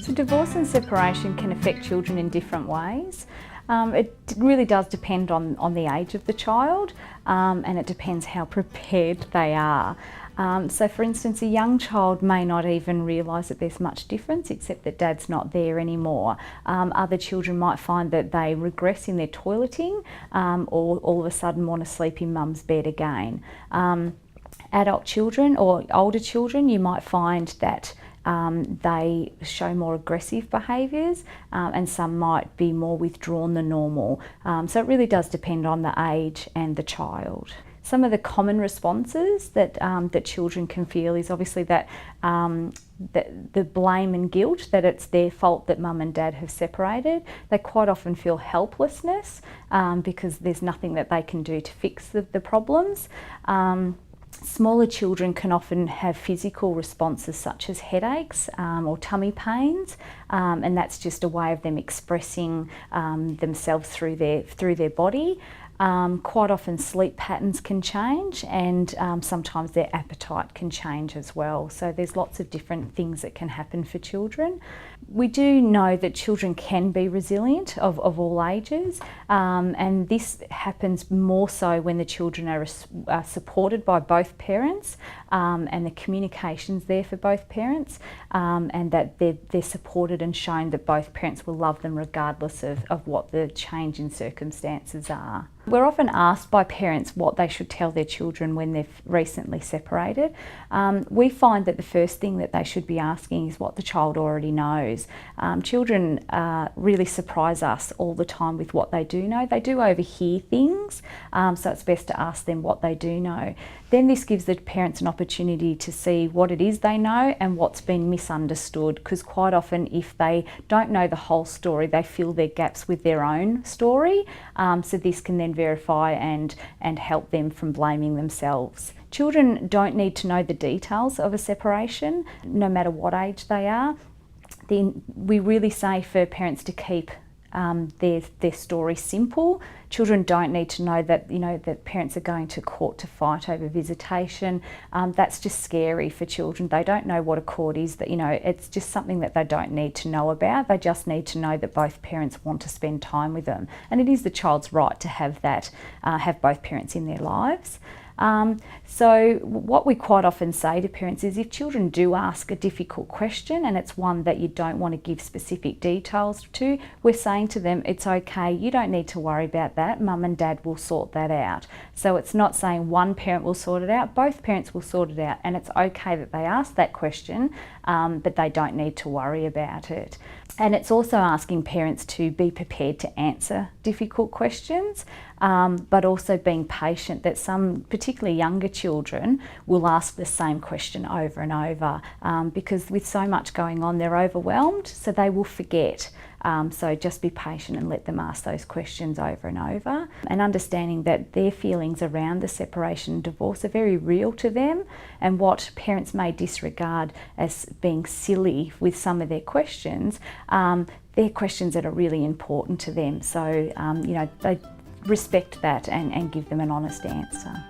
So divorce and separation can affect children in different ways. It really does depend on the age of the child, and it depends how prepared they are. So for instance, a young child may not even realise that there's much difference except that dad's not there anymore. Other children might find that they regress in their toileting, or all of a sudden want to sleep in mum's bed again. Adult children or older children, you might find that they show more aggressive behaviours, and some might be more withdrawn than normal. So it really does depend on the age and the child. Some of the common responses that that children can feel is obviously that the blame and guilt, that it's their fault that mum and dad have separated. They quite often feel helplessness because there's nothing that they can do to fix the problems. Smaller children can often have physical responses such as headaches or tummy pains, and that's just a way of them expressing themselves through their body. Quite often sleep patterns can change, and sometimes their appetite can change as well. So there's lots of different things that can happen for children. We do know that children can be resilient of all ages, and this happens more so when the children are supported by both parents, and the communication's there for both parents, and that they're supported and shown that both parents will love them regardless of what the change in circumstances are. We're often asked by parents what they should tell their children when they've recently separated. We find that the first thing that they should be asking is what the child already knows. Children really surprise us all the time with what they do know. They do overhear things, so it's best to ask them what they do know. Then this gives the parents an opportunity to see what it is they know and what's been misunderstood, because quite often if they don't know the whole story, they fill their gaps with their own story, so this can then verify and help them from blaming themselves. Children don't need to know the details of a separation, no matter what age they are. We really say for parents to keep their story simple. Children don't need to know that that parents are going to court to fight over visitation. That's just scary for children. They don't know what a court is. That it's just something that they don't need to know about. They just need to know that both parents want to spend time with them, and it is the child's right to have that, have both parents in their lives. So what we quite often say to parents is if children do ask a difficult question and it's one that you don't want to give specific details to, we're saying to them, it's okay, you don't need to worry about that, mum and dad will sort that out. So it's not saying one parent will sort it out, both parents will sort it out, and it's okay that they ask that question, but they don't need to worry about it. And it's also asking parents to be prepared to answer difficult questions, but also being patient, that some particularly younger children will ask the same question over and over, because with so much going on they're overwhelmed, so they will forget. So just be patient and let them ask those questions over and over, and understanding that their feelings around the separation and divorce are very real to them, and what parents may disregard as being silly with some of their questions, they're questions that are really important to them. So they respect that and give them an honest answer.